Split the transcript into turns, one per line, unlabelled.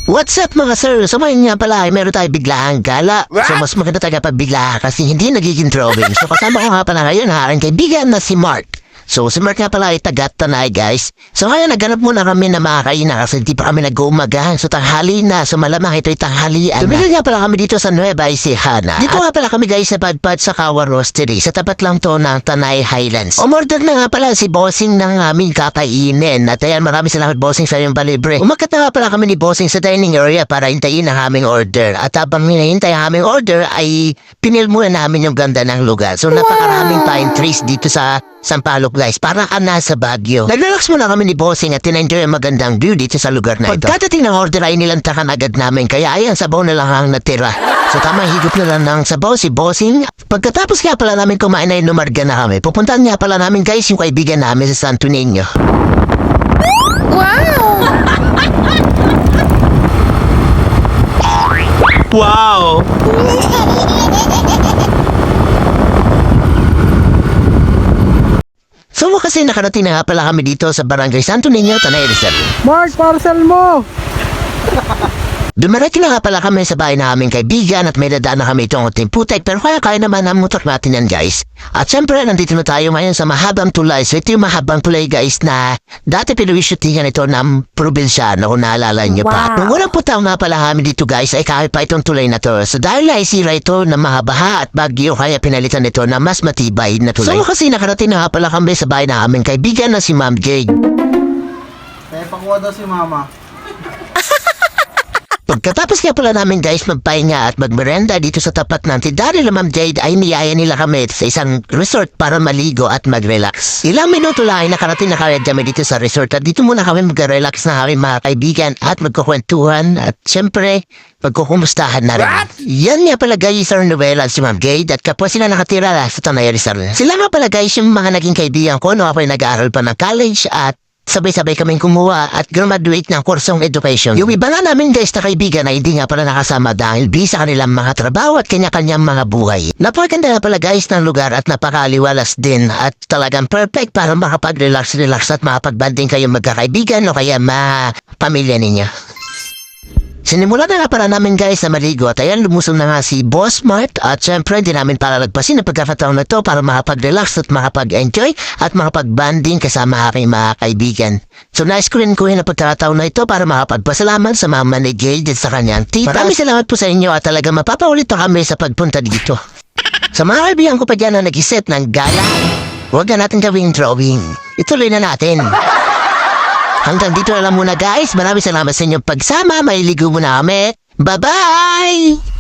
What's up mga sir? So ngayon nga pala ay meron tayo biglaang gala. So mas maganda tayo pag bigla kasi hindi nagiging drawing. So kasama ko nga pala ngayon ha, ang kaibigan na si Mark. So si Mark nga pala ay taga-Tanay guys. So ngayon naghanap muna kami na makakain na kasi di pa kami nag-uumagahan. So tanghali na. So malamang ito'y tanghalian. Tumigil nga pala kami dito sa Nueva Ecija. Dito nga pala kami guys sa Padpad sa Kawa Roastery. Sa tapat lang to ng Tanay Highlands. Umorder na nga pala si Bossing ng aming kakainin. At ayan maraming salamat Bossing sa iyong balibre. Umakat na nga pala kami ni Bossing sa dining area para hintayin ang aming order. At habang hinahintay ang aming order ay pinil muna namin yung ganda ng lugar. So napakaraming pine trees dito sa Sampaloc guys, para ka nasa Baguio. Nag-relax muna kami ni Bossing at tinenjoy ang magandang view dito sa lugar na ito. Pagkadating ng order ay nilantakan agad namin, kaya ayan sabaw na lang ang natira. So tama higop na lang ng sabaw si Bossing. Pagkatapos nga pala namin kumain ay numarga na kami. Pupuntahan nga pala namin guys yung kaibigan namin sa Santo Niño.
Wow!
So kasi nakarating na nga pala kami dito sa Barangay Santo Niño, Tanay Rizal.
Mark, parcel mo!
Dumarating na nga pala kami sa bahay na aming kaibigan at may dadaan na kami itong uting putek pero kaya naman ang motor natin yan guys. At syempre nandito na tayo ngayon sa mahabang tulay. So ito yung mahabang tulay guys na dati pinuwi-shootingan ito ng probinsyano kung naalala nyo pa. Nung unang putaw nga pala kami dito guys ay kahit pa itong tulay na to. So dahil naisira ito na mahabaha at bagyo kaya pinalitan ito na mas matibay na tulay. So kasi nakarating na nga pala kami sa bahay na aming kaibigan na si Ma'am Jade.
Pakuha daw si mama.
Pagkatapos nga pala namin guys magpahinga at magmerenda dito sa tapat ng tindahan nila Ma'am Jade ay niyaya nila kami sa isang resort para maligo at mag-relax. Ilang minuto lang ay nakarating na kami dito sa resort at dito muna kami mag-relax na kami mga kaibigan at magkukwentuhan at syempre magkukumustahan na rin. Yan nga pala guys sa Novelas si Ma'am Jade at kapwa sila nakatira sa Tanay Rizal. Sila nga pala guys yung mga naging kaibigan ko no ako ay nag-aaral pa ng college at sabay-sabay kaming kumuha at graduate ng kursong education. Yung iba na namin guys na kaibigan ay hindi nga pala nakasama dahil busy sa kanilang mga trabaho at kanya-kanyang mga buhay. Napakaganda na pala guys ng lugar at napakaliwalas din at talagang perfect para makapag-relax at makapag-banding kayong magkakaibigan o kaya pamilya ninyo. Sinimulan na nga pala namin guys na maligo at ayan lumusong na nga si Boss Mart at syempre hindi namin palalagpasin ang pagkakataon na to para makapag-relax at makapag-enjoy at makapag-banding kasama aking mga kaibigan. So nice ko rin ang pagkakataon na ito para makapagpasalamat sa mama ni Jade at sa kanyang tita. Maraming salamat po sa inyo at talaga mapapaulit pa kami sa pagpunta dito. Sa mga kaibigan ko pa dyan na nag-isip ng gala, huwag na natin gawing drawing. Ituloy na natin. Hanggang dito na lang muna guys. Maraming salamat sa inyong pagsama. Mailigo muna kami. Bye-bye!